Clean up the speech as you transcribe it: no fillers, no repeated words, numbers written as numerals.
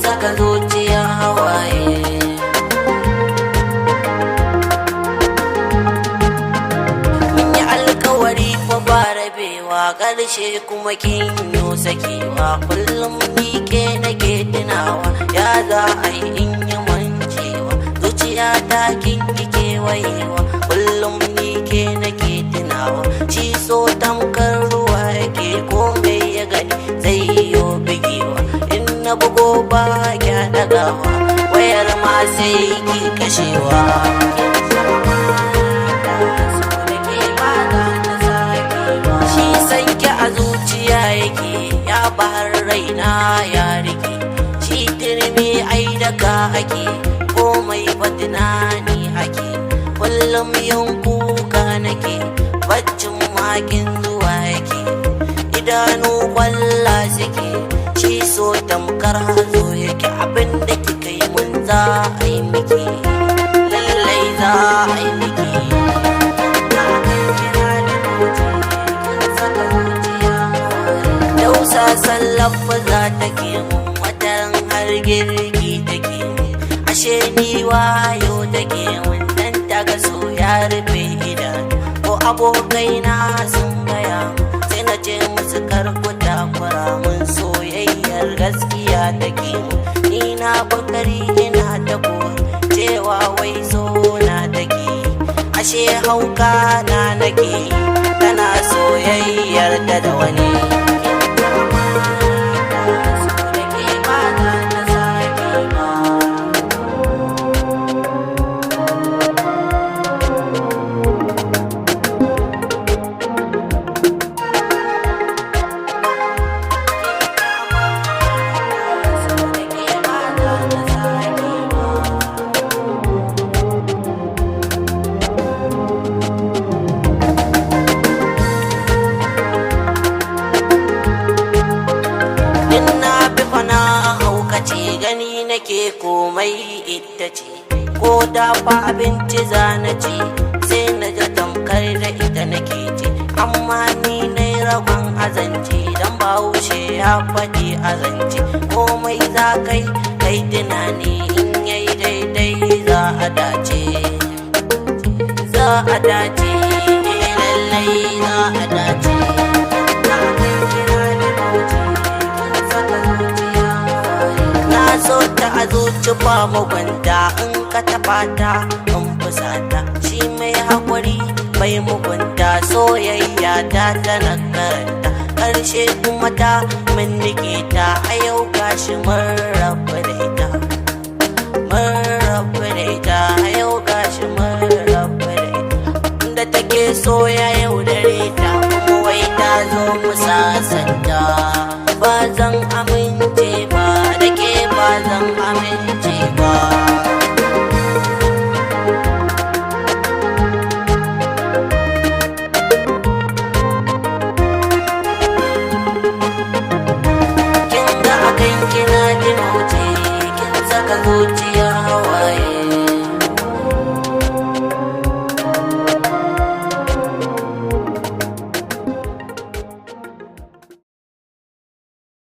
Saka zuciya hawaye mun yi alkawari fa ba rabewa ƙarshe kuma kin yi sakewa kullum ni ke nake tunawa ya za a yi in yi mancewa zuciya ta kin yi kewayewa kullum ni ke nake tunawa shi so tamkar ruwa yake komai ya gani zai yi bigewa na bugo ba ya dagawa wayar ma sai ki kashewa shi sanki a zuciya yake ya bar raina ya rike shi turmi ai daga ake komai fatinani ake kullum yin kuka nake baccin makin zuwa yake idanu kwalla suke shi so tamkar hazo yake abin da kika yi mun za a yi miki lallai za a yi miki dausa sallafa za ta ke mun watan har girki take mun ashe ni wayo take mun dan daga so ya rufe idanu ko abokaina sun gaya sai na ce musu karkuta kwara mun soyayyar gaskiya take ni na bakari ina ta cewa wai so na take ashe hauka na nake tana soyayyar ta da wani gani nake komai ita ce ko da fa abinci zana ci sai na ga tamkar da ita nake ci amma ni nai ragon azanci dan bahaushe ya faɗi azanci komai za kai kai tunani in yayi daidai za a dace lallai za a dace so ta a zuci ba mugunta in ka taɓa ta in fusata shi mai haƙuri mai mugunta soyayya ta tana karanta ƙarshe kuma ta min ta a yau gashi mun rabu da ita a yau gashi mun rabu da ita da take so ya yaudare ta kuma wai ta zo mu sasanta